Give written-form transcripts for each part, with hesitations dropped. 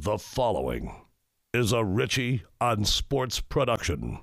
The following is a Richey on Sports production.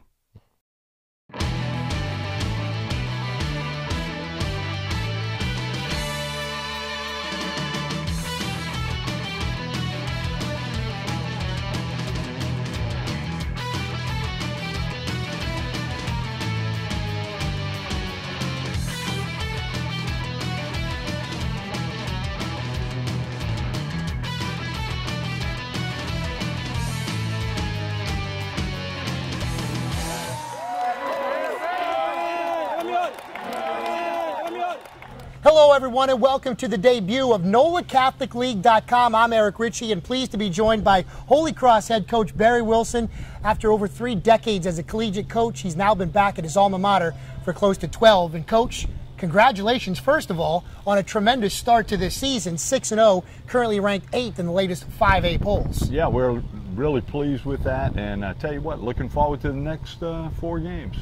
Hello, everyone, and welcome to the debut of NOLACatholicLeague.com. I'm Eric Richey, and pleased to be joined by Holy Cross head coach Barry Wilson. After over 3 decades as a collegiate coach, he's now been back at his alma mater for close to 12. And, Coach, congratulations, first of all, on a tremendous start to this season, 6-0, currently ranked 8th in the latest 5A polls. Yeah, we're really pleased with that, and I tell you what, looking forward to the next 4 games.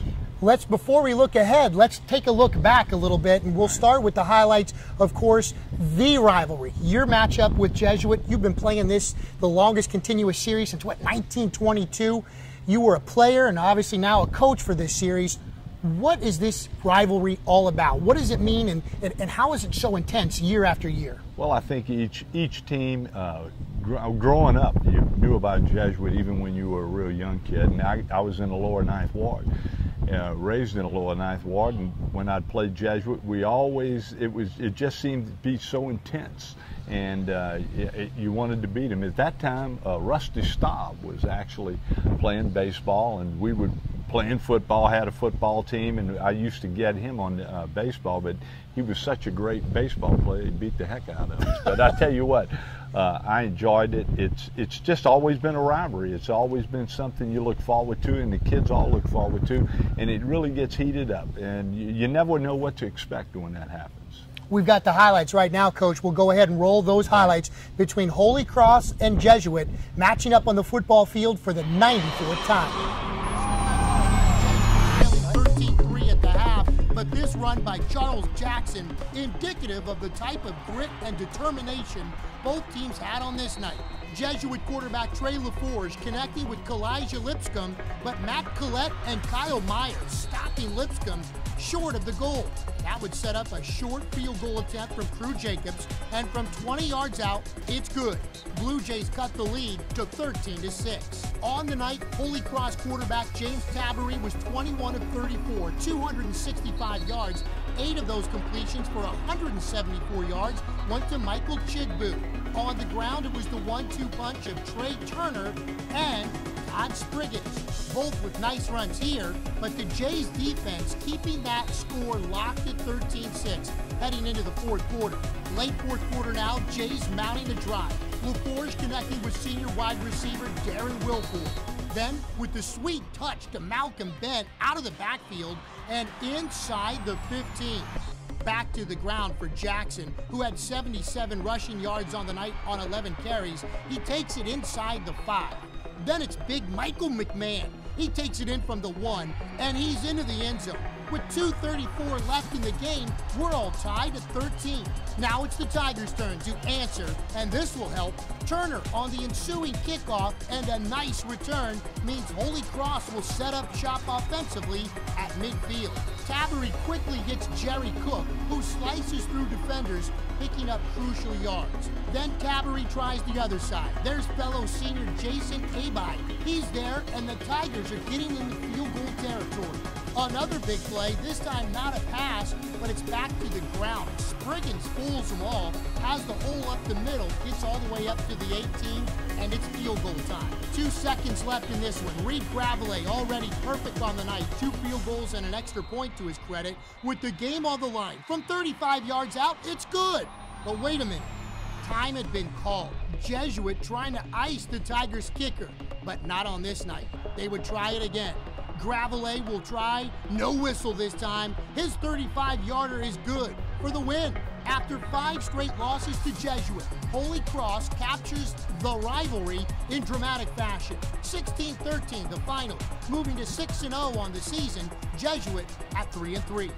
Before we look ahead, let's take a look back a little bit, and we'll start with the highlights. Of course, the rivalry, your matchup with Jesuit. You've been playing this the longest continuous series since, 1922? You were a player and obviously now a coach for this series. What is this rivalry all about? What does it mean, and how is it so intense year after year? Well, I think each team, growing up, you knew about Jesuit even when you were a real young kid. And I was in the lower 9th Ward. Raised in the lower 9th Ward, and when I'd played Jesuit, it just seemed to be so intense, and you wanted to beat him. At that time, Rusty Staub was actually playing baseball, and we would playing football, had a football team, and I used to get him on baseball, but he was such a great baseball player, he beat the heck out of us. But I tell you what, I enjoyed it. It's just always been a rivalry. It's always been something you look forward to, and the kids all look forward to, and it really gets heated up, and you never know what to expect when that happens. We've got the highlights right now, Coach. We'll go ahead and roll those highlights between Holy Cross and Jesuit, matching up on the football field for the 94th time. 13-3 at the half, but this run by Charles Jackson, indicative of the type of grit and determination both teams had on this night. Jesuit quarterback Trey LaForge connecting with Kalijah Lipscomb, but Matt Collette and Kyle Myers stopping Lipscomb short of the goal. That would set up a short field goal attempt from Crew Jacobs, and from 20 yards out, it's good. Blue Jays cut the lead to 13-6. On the night, Holy Cross quarterback James Tabery was 21 of 34, 265 yards. 8 of those completions for 174 yards went to Michael Chigbu. On the ground, it was the 1-2 punch of Trey Turner and Todd Spriggins, both with nice runs here, but the Jays defense keeping that score locked at 13-6 heading into the 4th quarter. Late 4th quarter now, Jays mounting the drive. LaForge connecting with senior wide receiver Darren Wilford. Then, with the sweet touch to Malcolm Bent out of the backfield and inside the 15. Back to the ground for Jackson, who had 77 rushing yards on the night on 11 carries. He takes it inside the 5. Then it's big Michael McMahon. He takes it in from the 1, and he's into the end zone. With 2:34 left in the game, we're all tied at 13. Now it's the Tigers' turn to answer, and this will help. Turner on the ensuing kickoff, and a nice return means Holy Cross will set up shop offensively at midfield. Tabery quickly hits Jerry Cook, who slices through defenders, picking up crucial yards. Then Tabery tries the other side. There's fellow senior Jason Abai. He's there, and the Tigers are getting in the field goal territory. Another big play, this time not a pass, but it's back to the ground. Spriggins fools them all, has the hole up the middle, gets all the way up to the 18, and it's field goal time. 2 seconds left in this one. Reed Gravelet already perfect on the night. 2 field goals and an extra point to his credit. With the game on the line, from 35 yards out, it's good. But wait a minute. Time had been called. Jesuit trying to ice the Tigers kicker, but not on this night. They would try it again. Gravelet will try, no whistle this time. His 35-yarder is good for the win. After 5 straight losses to Jesuit, Holy Cross captures the rivalry in dramatic fashion. 16-13 the final, moving to 6-0 on the season. Jesuit at 3-3.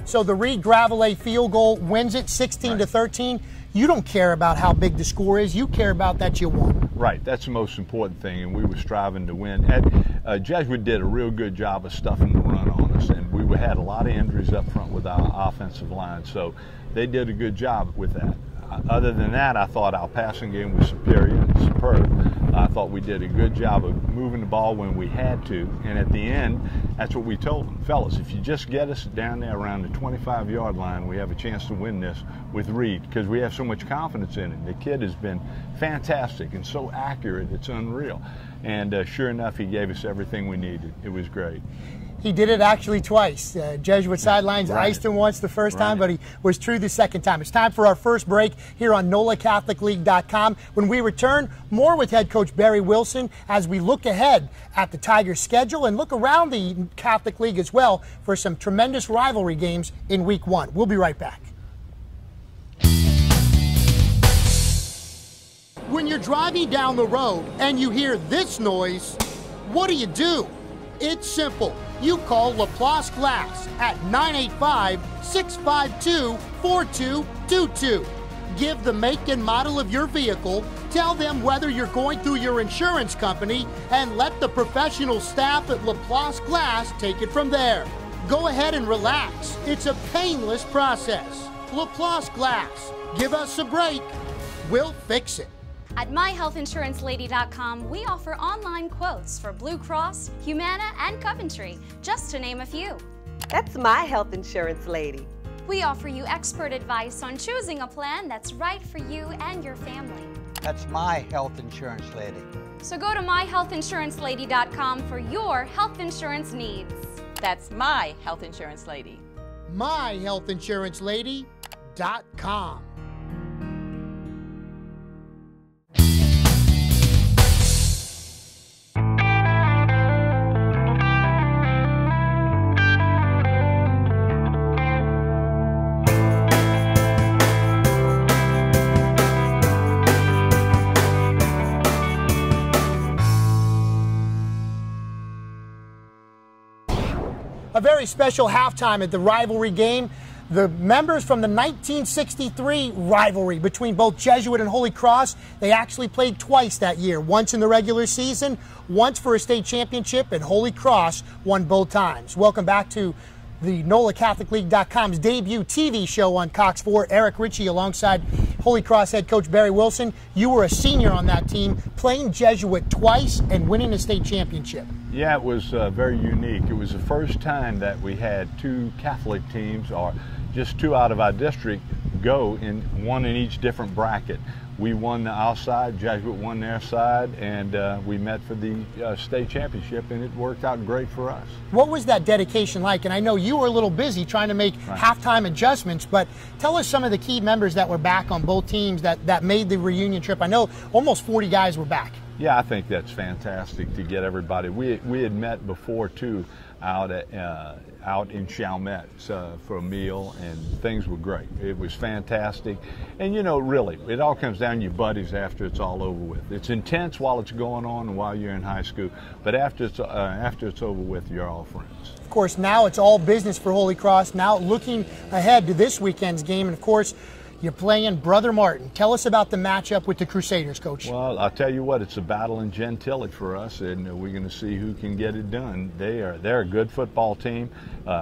So the Reed Gravelet field goal wins it 16-13. you don't care about how big the score is. You care about that you won. Right, that's the most important thing, and we were striving to win. Jesuit did a real good job of stuffing the run on us, and we had a lot of injuries up front with our offensive line, so they did a good job with that. Other than that, I thought our passing game was superior and superb. I thought we did a good job of moving the ball when we had to, and at the end, that's what we told them. Fellas, if you just get us down there around the 25-yard line, we have a chance to win this with Reed, because we have so much confidence in him. The kid has been fantastic and so accurate, it's unreal. And sure enough, he gave us everything we needed. It was great. He did it actually twice. Jesuit sidelines iced him once the first time, but he was true the second time. It's time for our first break here on NOLACatholicLeague.com. When we return, more with head coach Barry Wilson as we look ahead at the Tigers' schedule and look around the Catholic League as well for some tremendous rivalry games in Week 1. We'll be right back. When you're driving down the road and you hear this noise, what do? It's simple. You call LaPlace Glass at 985-652-4222. Give the make and model of your vehicle, tell them whether you're going through your insurance company, and let the professional staff at LaPlace Glass take it from there. Go ahead and relax. It's a painless process. LaPlace Glass. Give us a break. We'll fix it. At MyHealthInsuranceLady.com, we offer online quotes for Blue Cross, Humana, and Coventry, just to name a few. That's My Health Insurance Lady. We offer you expert advice on choosing a plan that's right for you and your family. That's My Health Insurance Lady. So go to MyHealthInsuranceLady.com for your health insurance needs. That's My Health Insurance Lady. MyHealthInsuranceLady.com. A very special halftime at the rivalry game. The members from the 1963 rivalry between both Jesuit and Holy Cross, they actually played twice that year. Once in the regular season, once for a state championship, and Holy Cross won both times. Welcome back to the NOLACatholicLeague.com's debut TV show on Cox 4. Eric Richey alongside Holy Cross head coach Barry Wilson. You were a senior on that team, playing Jesuit twice and winning a state championship. Yeah, it was very unique. It was the first time that we had two Catholic teams, or just two out of our district, go in one in each different bracket. We won our side, Jesuit won their side, and we met for the state championship, and it worked out great for us. What was that dedication like? And I know you were a little busy trying to make halftime adjustments, but tell us some of the key members that were back on both teams that made the reunion trip. I know almost 40 guys were back. Yeah, I think that's fantastic to get everybody. We had met before too out in Chalmette for a meal, and things were great. It was fantastic, and you know, really, it all comes down to your buddies after it's all over with. It's intense while it's going on and while you're in high school, but after it's over with, you're all friends. Of course, now it's all business for Holy Cross. Now looking ahead to this weekend's game, and of course, you're playing Brother Martin. Tell us about the matchup with the Crusaders, Coach. Well, I'll tell you what, it's a battle in Gentilly for us, and we're going to see who can get it done. They're a good football team.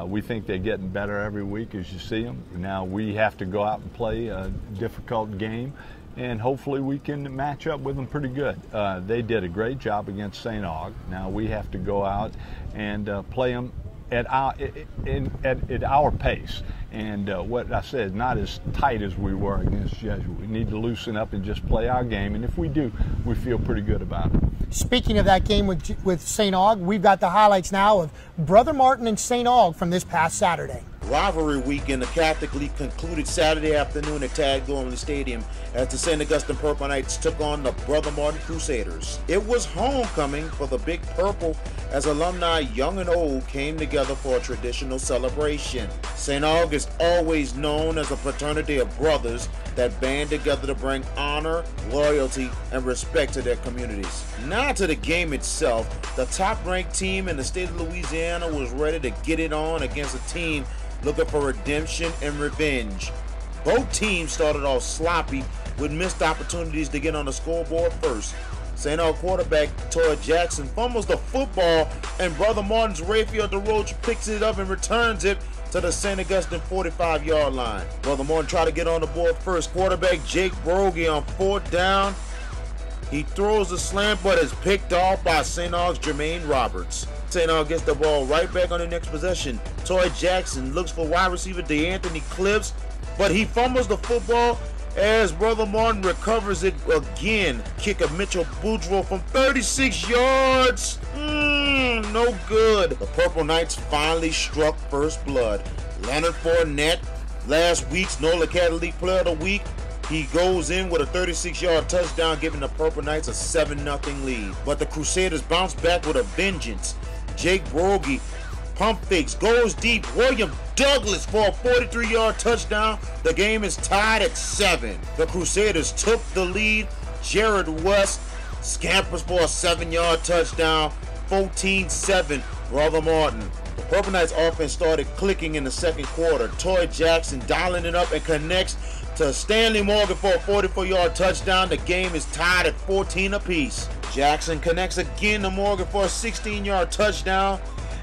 We think they're getting better every week as you see them. Now we have to go out and play a difficult game, and hopefully we can match up with them pretty good. They did a great job against St Aug. Now we have to go out and play them at our pace. And what I said, not as tight as we were against Jesuit. We need to loosen up and just play our game, and if we do, we feel pretty good about it. Speaking of that game with St Aug, we've got the highlights now of Brother Martin and St Aug from this past Saturday. Rivalry week in the Catholic League concluded Saturday afternoon at Tad Gormley Stadium as the St. Augustine Purple Knights took on the Brother Martin Crusaders. It was homecoming for the Big Purple as alumni young and old came together for a traditional celebration. St. Aug is always known as a fraternity of brothers that band together to bring honor, loyalty, and respect to their communities. Now to the game itself, the top-ranked team in the state of Louisiana was ready to get it on against a team looking for redemption and revenge. Both teams started off sloppy with missed opportunities to get on the scoreboard first. St Aug quarterback Toy Jackson fumbles the football, and Brother Martin's Rayfield DeRoche picks it up and returns it to the St. Augustine 45-yard line. Brother Martin tried to get on the board first. Quarterback Jake Brogy on 4th down. He throws the slant, but is picked off by St. Aug's Jermaine Roberts. St. Aug gets the ball right back on the next possession. Toy Jackson looks for wide receiver DeAnthony Clips, but he fumbles the football as Brother Martin recovers it again. Kick of Mitchell Boudreaux from 36 yards. No good. The Purple Knights finally struck first blood. Leonard Fournette, last week's NOLA Catholic League Player of the Week, he goes in with a 36-yard touchdown, giving the Purple Knights a 7-0 lead. But the Crusaders bounce back with a vengeance. Jake Brogy pump fakes, goes deep. William Douglas for a 43-yard touchdown. The game is tied at 7. The Crusaders took the lead. Jared West scampers for a 7-yard touchdown. 14-7, Brother Martin. The Purple Knights offense started clicking in the second quarter. Toy Jackson dialing it up and connects to Stanley Morgan for a 44-yard touchdown. The game is tied at 14 apiece. Jackson connects again to Morgan for a 16-yard touchdown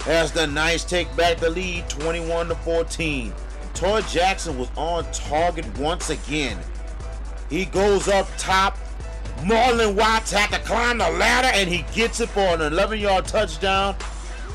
as the Knights take back the lead 21-14. Toy Jackson was on target once again. He goes up top. Marlon Watts had to climb the ladder, and he gets it for an 11-yard touchdown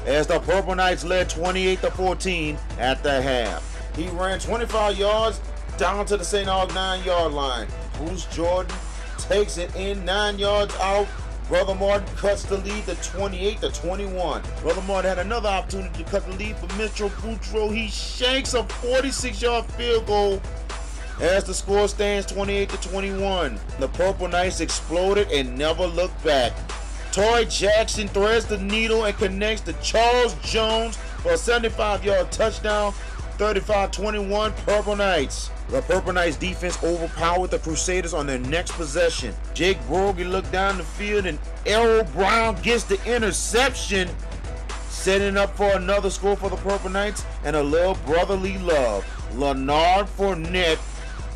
as the Purple Knights led 28-14 at the half. He ran 25 yards down to the St. Aug 9-yard line. Bruce Jordan takes it in 9 yards out. Brother Martin cuts the lead to 28-21. Brother Martin had another opportunity to cut the lead for Mitchell Boudreaux. He shanks a 46-yard field goal as the score stands 28-21. The Purple Knights exploded and never looked back. Toy Jackson threads the needle and connects to Charles Jones for a 75-yard touchdown. 35-21 Purple Knights. The Purple Knights defense overpowered the Crusaders on their next possession. Jake Brogy looked down the field and Errol Brown gets the interception, setting up for another score for the Purple Knights and a little brotherly love. Leonard Fournette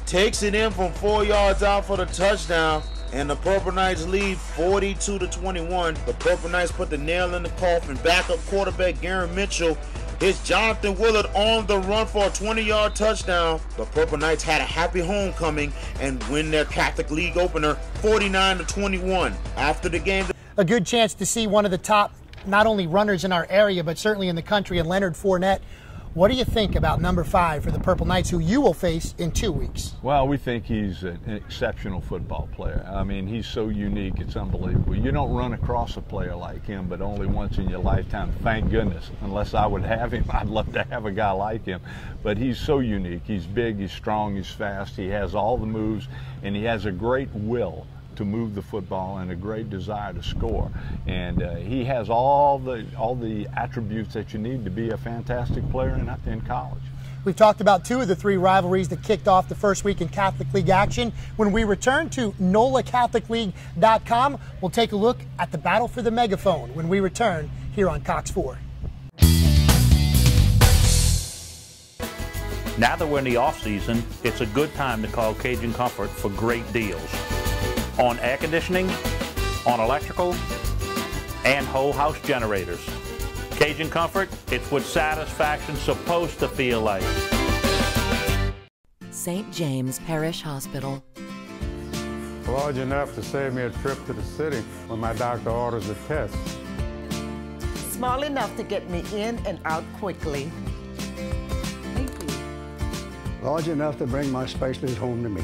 takes it in from 4 yards out for the touchdown, and the Purple Knights lead 42-21. The Purple Knights put the nail in the coffin. Backup quarterback Garen Mitchell hits Jonathan Willard on the run for a 20-yard touchdown. The Purple Knights had a happy homecoming and win their Catholic League opener 49-21. After the game, a good chance to see one of the top not only runners in our area but certainly in the country, and Leonard Fournette. What do you think about number 5 for the Purple Knights, who you will face in 2 weeks? Well, we think he's an exceptional football player. I mean, he's so unique, it's unbelievable. You don't run across a player like him, but only once in your lifetime, thank goodness. Unless I would have him, I'd love to have a guy like him. But he's so unique. He's big, he's strong, he's fast, he has all the moves, and he has a great will to move the football and a great desire to score, and he has all the attributes that you need to be a fantastic player in college. We've talked about 2 of the 3 rivalries that kicked off the first week in Catholic League action. When we return to NOLACatholicLeague.com, we'll take a look at the battle for the megaphone when we return here on Cox 4. Now that we're in the off season, it's a good time to call Cajun Comfort for great deals on air conditioning, on electrical, and whole house generators. Cajun Comfort, it's what satisfaction's supposed to feel like. St. James Parish Hospital. Large enough to save me a trip to the city when my doctor orders a test. Small enough to get me in and out quickly. Thank you. Large enough to bring my specialist home to me.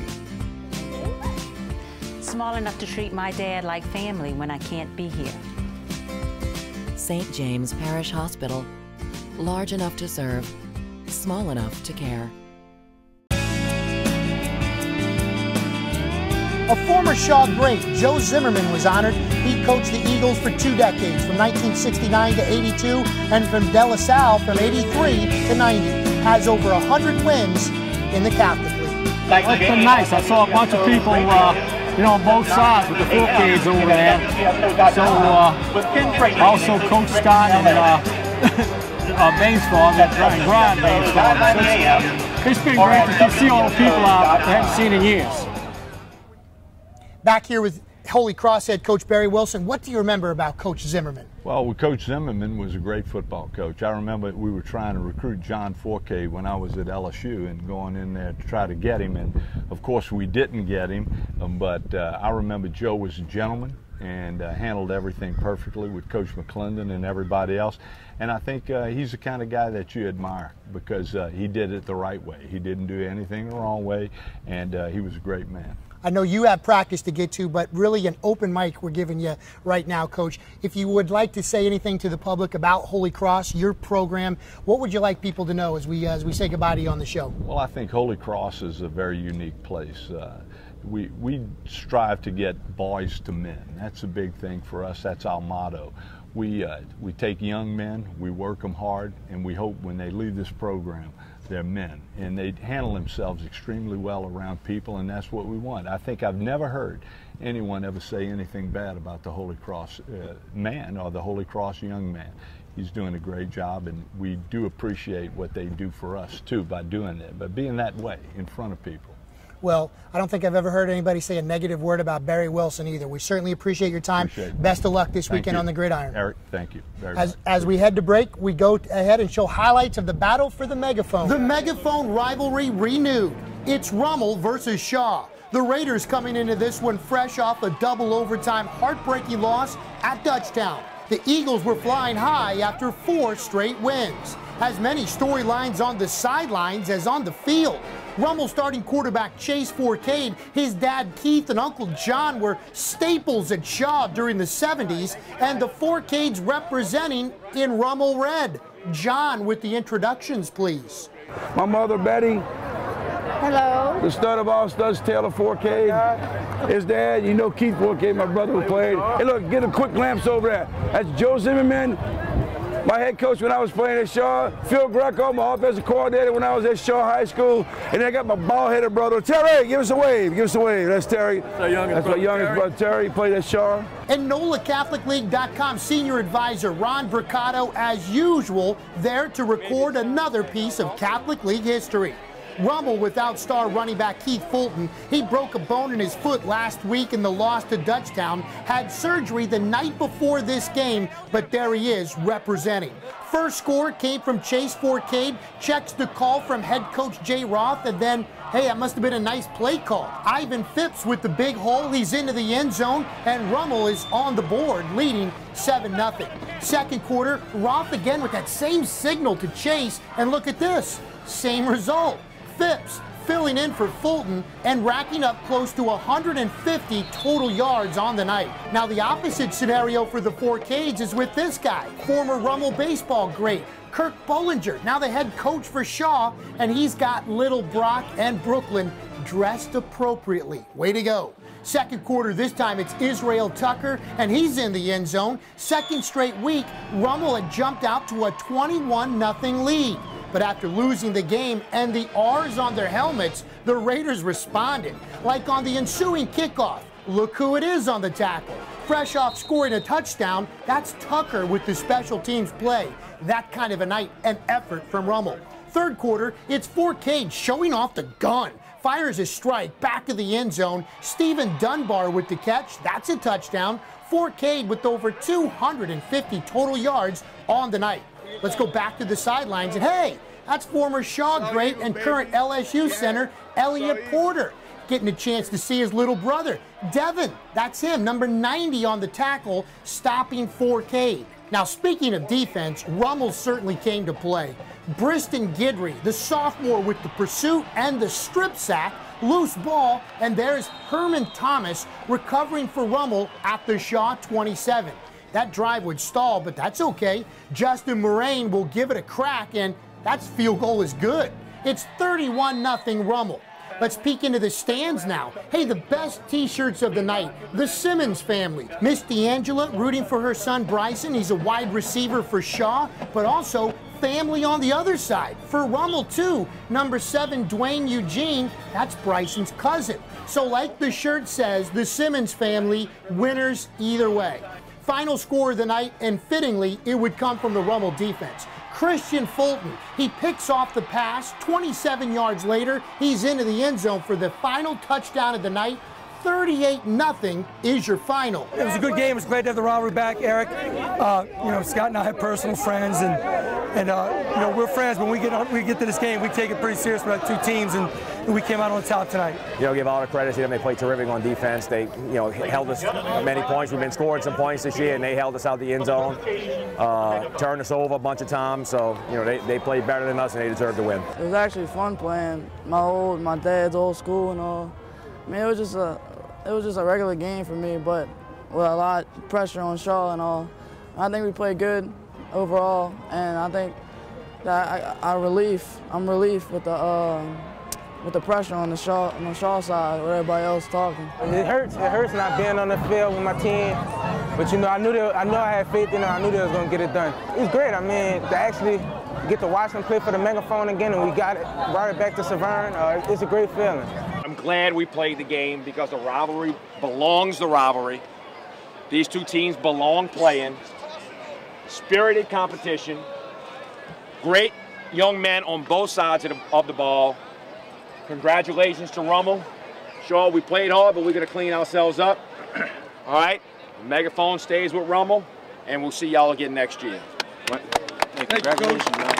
Small enough to treat my dad like family when I can't be here. St. James Parish Hospital. Large enough to serve, small enough to care. A former Shaw great, Joe Zimmerman, was honored. He coached the Eagles for 2 decades, from 1969 to 82, and from De La Salle from 83 to 90. Has over 100 wins in the Catholic League. That's been nice. I saw a bunch of people you know, on both sides with the full kids over there. So, also Coach Scott and Bainsford, and Brian Bainsford. it's been great to see all the people I haven't seen in years. Back here with Holy Cross head coach Barry Wilson. What do you remember about Coach Zimmerman? Well, Coach Zimmerman was a great football coach. I remember we were trying to recruit John Forcade when I was at LSU and going in there to try to get him. And, of course, we didn't get him. But I remember Joe was a gentleman and handled everything perfectly with Coach McClendon and everybody else. And I think he's the kind of guy that you admire because he did it the right way. He didn't do anything the wrong way, and he was a great man. I know you have practice to get to, but really an open mic we're giving you right now, Coach. If you would like to say anything to the public about Holy Cross, your program, what would you like people to know as we say goodbye to you on the show? Well, I think Holy Cross is a very unique place. We strive to get boys to men. That's a big thing for us. That's our motto. We take young men, we work them hard, and we hope when they leave this program, they're men. And they handle themselves extremely well around people, and that's what we want. I think I've never heard anyone ever say anything bad about the Holy Cross man or the Holy Cross young man. He's doing a great job, and we do appreciate what they do for us, too, by doing that, by being that way in front of people. Well, I don't think I've ever heard anybody say a negative word about Barry Wilson either. We certainly appreciate your time. Best of luck this weekend on the gridiron. Eric, thank you very much. As we head to break, we go ahead and show highlights of the battle for the megaphone. The megaphone rivalry renewed. It's Rummel versus Shaw. The Raiders coming into this one fresh off a double overtime heartbreaking loss at Dutchtown. The Eagles were flying high after 4 straight wins. As many storylines on the sidelines as on the field. Rummel starting quarterback Chase Forcade, his dad Keith and Uncle John were staples at Shaw during the 70s, and the Forcades representing in Rummel red. John with the introductions, please. My mother, Betty. Hello. The stud of all studs, Taylor Forcade. His dad, you know Keith Forcade, my brother who played. Hey, look, get a quick glimpse over there. That's Joe Zimmerman, my head coach when I was playing at Shaw. Phil Greco, my offensive coordinator when I was at Shaw High School. And I got my ball-headed brother, Terry. Give us a wave. Give us a wave. That's Terry. That's my youngest brother, Terry. He played at Shaw. And NOLACatholicLeague.com senior advisor Ron Bricado, as usual, there to record another piece of Catholic League history. Rummel without star running back Keith Fulton. He broke a bone in his foot last week in the loss to Dutchtown. Had surgery the night before this game, but there he is representing. First score came from Chase Forcade. Checks the call from head coach Jay Roth, and then, hey, that must have been a nice play call. Ivan Phipps with the big hole. He's into the end zone, and Rummel is on the board, leading 7-0. Second quarter, Roth again with that same signal to Chase, and look at this, same result. Phipps filling in for Fulton and racking up close to 150 total yards on the night. Now the opposite scenario for the Forcades is with this guy, former Rummel baseball great, Kirk Bollinger, now the head coach for Shaw, and he's got Little Brock and Brooklyn dressed appropriately. Way to go. Second quarter, this time it's Israel Tucker, and he's in the end zone. Second straight week, Rummel had jumped out to a 21-0 lead. But after losing the game and the R's on their helmets, the Raiders responded. Like on the ensuing kickoff, look who it is on the tackle. Fresh off scoring a touchdown, that's Tucker with the special teams play. That kind of a night and effort from Rummel. Third quarter, it's Forcade showing off the gun. Fires a strike back of the end zone. Stephen Dunbar with the catch. That's a touchdown. Forcade with over 250 total yards on the night. Let's go back to the sidelines, and hey, that's former Shaw great and current LSU center Elliott Porter getting a chance to see his little brother, Devin. That's him, number 90 on the tackle, stopping Forcade. Now, speaking of defense, Rummel certainly came to play. Briston Guidry, the sophomore with the pursuit and the strip sack, loose ball, and there's Herman Thomas recovering for Rummel at the Shaw 27. That drive would stall, but that's okay. Justin Moraine will give it a crack, and that field goal is good. It's 31-0 Rummel. Let's peek into the stands now. Hey, the best T-shirts of the night, the Simmons family. Miss D'Angela rooting for her son Bryson. He's a wide receiver for Shaw, but also family on the other side. For Rummel, too, number 7, Dwayne Eugene, that's Bryson's cousin. So like the shirt says, the Simmons family, winners either way. Final score of the night, and fittingly, it would come from the Rummel defense. Christian Fulton, he picks off the pass. 27 yards later, he's into the end zone for the final touchdown of the night. 38-0 is your final. It was a good game. It was great to have the rivalry back, Eric. Scott and I have personal friends, and we're friends. When we get to this game, we take it pretty serious with our two teams, and we came out on top tonight. Give all the credit to them. They played terrific on defense. They, held us many points. We've been scoring some points this year, and they held us out the end zone. Turned us over a bunch of times. So, they played better than us, and they deserved to win. It was actually fun playing my dad's old school and all. I mean, it was just a regular game for me, but with a lot of pressure on Shaw and all. I think we played good overall, and I think that I'm relief with the pressure on the Shaw side, with everybody else talking. It hurts not being on the field with my team, but I had faith in them. I knew they was gonna get it done. It's great. I mean, to actually get to watch them play for the megaphone again, and we brought it back to Severn. It's a great feeling. I'm glad we played the game because the rivalry belongs the rivalry. These two teams belong playing. Spirited competition. Great young men on both sides of the ball. Congratulations to Rummel. Sure, we played hard, but we're going to clean ourselves up. All right? The megaphone stays with Rummel, and we'll see y'all again next year. Congratulations, man.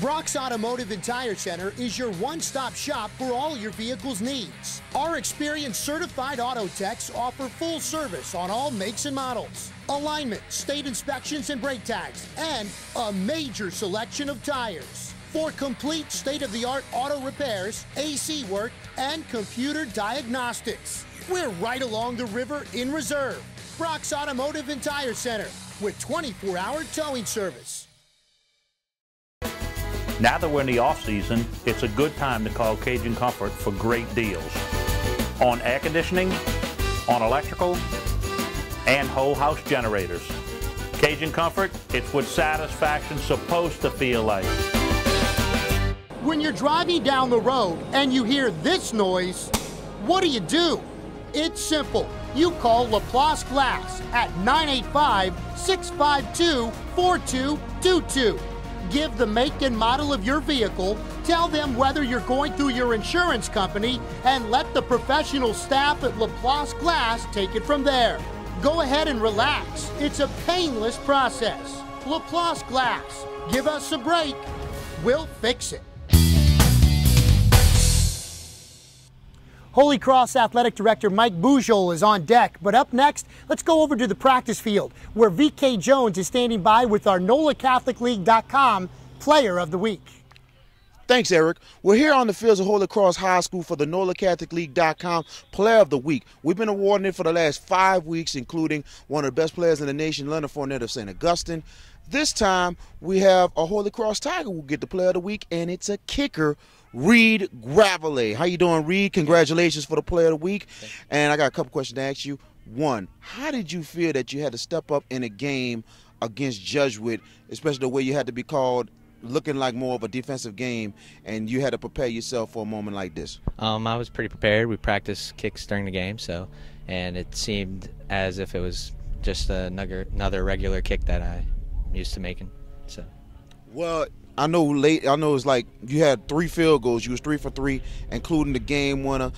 Brock's Automotive and Tire Center is your one-stop shop for all your vehicle's needs. Our experienced certified auto techs offer full service on all makes and models, alignment, state inspections and brake tags, and a major selection of tires. For complete state-of-the-art auto repairs, AC work, and computer diagnostics. We're right along the river in Reserve. Brock's Automotive and Tire Center with 24-hour towing service. Now that we're in the off-season, it's a good time to call Cajun Comfort for great deals on air conditioning, on electrical, and whole house generators. Cajun Comfort, it's what satisfaction's supposed to feel like. When you're driving down the road and you hear this noise, what do? It's simple. You call LaPlace Glass at 985-652-4222. Give the make and model of your vehicle, tell them whether you're going through your insurance company, and let the professional staff at LaPlace Glass take it from there. Go ahead and relax. It's a painless process. LaPlace Glass. Give us a break. We'll fix it. Holy Cross Athletic Director Mike Boujol is on deck, but up next, let's go over to the practice field, where VK Jones is standing by with our NOLACatholicLeague.com Player of the Week. Thanks, Eric. We're here on the fields of Holy Cross High School for the NOLACatholicLeague.com Player of the Week. We've been awarding it for the last 5 weeks, including one of the best players in the nation, Leonard Fournette of St. Augustine. This time, we have a Holy Cross Tiger who will get the Player of the Week, and it's a kicker, Reed Gravelay. How you doing, Reed? Congratulations for the Player of the Week. And I got a couple questions to ask you. One, how did you feel that you had to step up in a game against Jesuit, especially the way you had to be called, looking like more of a defensive game, and you had to prepare yourself for a moment like this? I was pretty prepared. We practiced kicks during the game, and it seemed as if it was just another regular kick that I'm used to making. Well, I know it's like you had 3 field goals. You was 3 for 3, including the game winner.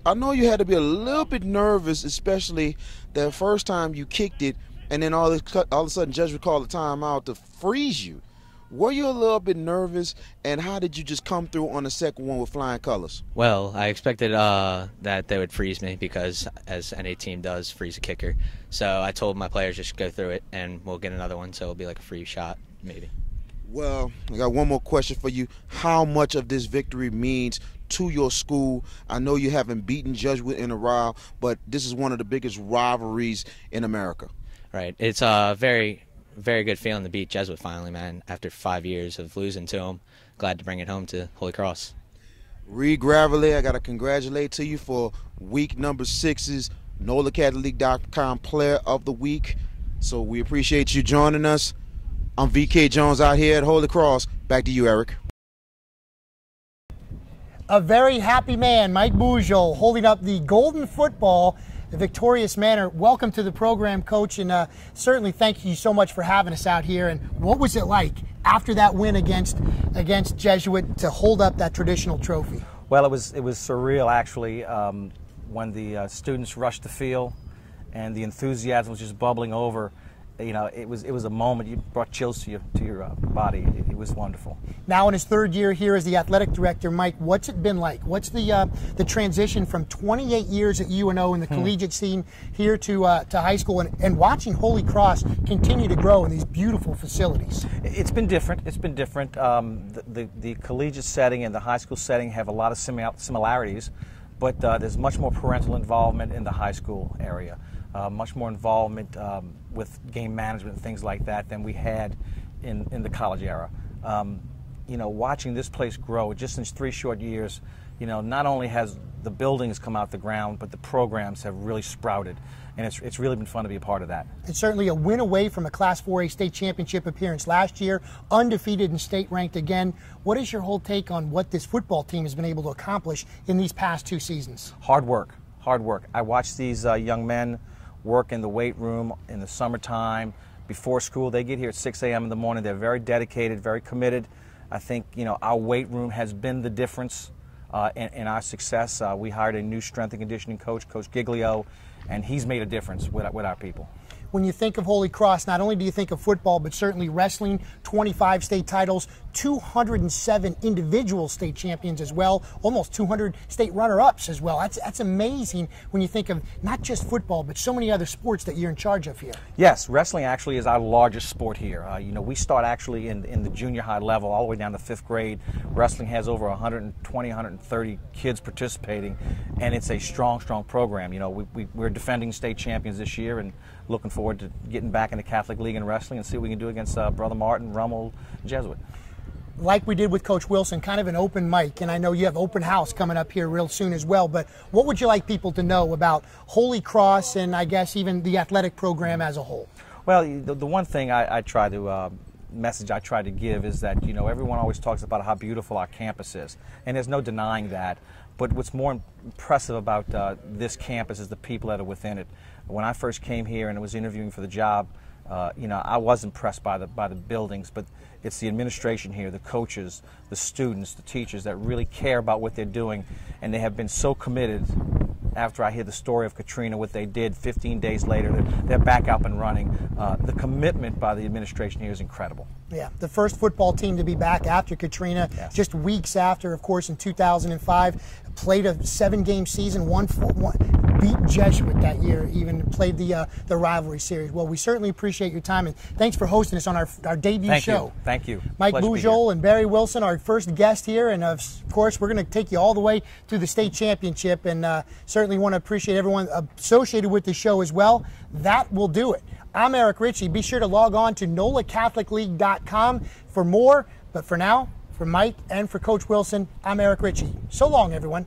I know you had to be a little bit nervous, especially the first time you kicked it, and then all of a sudden Jesuit called the timeout to freeze you. Were you a little bit nervous, and how did you just come through on the second one with flying colors? Well, I expected that they would freeze me because, as any team does, freeze a kicker. So I told my players just go through it, and we'll get another one, so it'll be like a free shot, maybe. Well, I got one more question for you. How much of this victory means to your school? I know you haven't beaten Jesuit in a while, but this is one of the biggest rivalries in America. Right. It's a very, very good feeling to beat Jesuit finally, man, after 5 years of losing to them. Glad to bring it home to Holy Cross. Reed Gravelay, I got to congratulate to you for week number 6's NOLACatholicLeague.com Player of the Week. So we appreciate you joining us. I'm VK Jones out here at Holy Cross. Back to you, Eric. A very happy man, Mike Bujold, holding up the golden football, the victorious manner. Welcome to the program, Coach, and certainly thank you so much for having us out here. And what was it like after that win against Jesuit to hold up that traditional trophy? Well, it was surreal, actually, when the students rushed the field and the enthusiasm was just bubbling over. You know, it was a moment. You brought chills to your body. It was wonderful. Now in his third year here as the athletic director, Mike, what's it been like? What's the transition from 28 years at UNO in the collegiate scene here to high school and watching Holy Cross continue to grow in these beautiful facilities? It's been different. It's been different. The collegiate setting and the high school setting have a lot of similarities, but there's much more parental involvement in the high school area. Much more involvement with game management and things like that than we had in the college era. You know, watching this place grow just in 3 short years, you know, not only has the buildings come out the ground, but the programs have really sprouted. And it's really been fun to be a part of that. It's certainly a win away from a Class 4A state championship appearance last year, undefeated and state ranked again. What is your whole take on what this football team has been able to accomplish in these past 2 seasons? Hard work, hard work. I watched these young men work in the weight room in the summertime before school. They get here at 6 a.m. in the morning. They're very dedicated, very committed. I think, you know, our weight room has been the difference in our success. We hired a new strength and conditioning coach, Coach Giglio, and he's made a difference with our people. When you think of Holy Cross, not only do you think of football, but certainly wrestling, 25 state titles, 207 individual state champions as well, almost 200 state runner-ups as well. That's amazing when you think of not just football, but so many other sports that you're in charge of here. Yes, wrestling actually is our largest sport here. You know, we start actually in the junior high level all the way down to 5th grade. Wrestling has over 120, 130 kids participating, and it's a strong, strong program. You know, we're defending state champions this year and looking forward to getting back in the Catholic League in wrestling and see what we can do against Brother Martin, Rummel, Jesuit. Like we did with Coach Wilson, kind of an open mic, and I know you have open house coming up here real soon as well, but what would you like people to know about Holy Cross and I guess even the athletic program as a whole? Well, the one thing I try to message I try to give is that, you know, everyone always talks about how beautiful our campus is, and there's no denying that. But what's more impressive about this campus is the people that are within it. When I first came here and was interviewing for the job, you know, I was impressed by the buildings, but it's the administration here, the coaches, the students, the teachers that really care about what they're doing, and they have been so committed. After I hear the story of Katrina, what they did 15 days later, they're back up and running. The commitment by the administration here is incredible. Yeah, the first football team to be back after Katrina, yes. Just weeks after, of course, in 2005, played a 7-game season, beat Jesuit that year, even played the rivalry series. Well, we certainly appreciate your time, and thanks for hosting us on our debut show. Thank you. Mike Bujold and Barry Wilson, our first guest here, and of course, we're going to take you all the way to the state championship, and certainly want to appreciate everyone associated with the show as well. That will do it. I'm Eric Richey. Be sure to log on to NOLACatholicLeague.com for more, but for now, for Mike and for Coach Wilson, I'm Eric Richey. So long, everyone.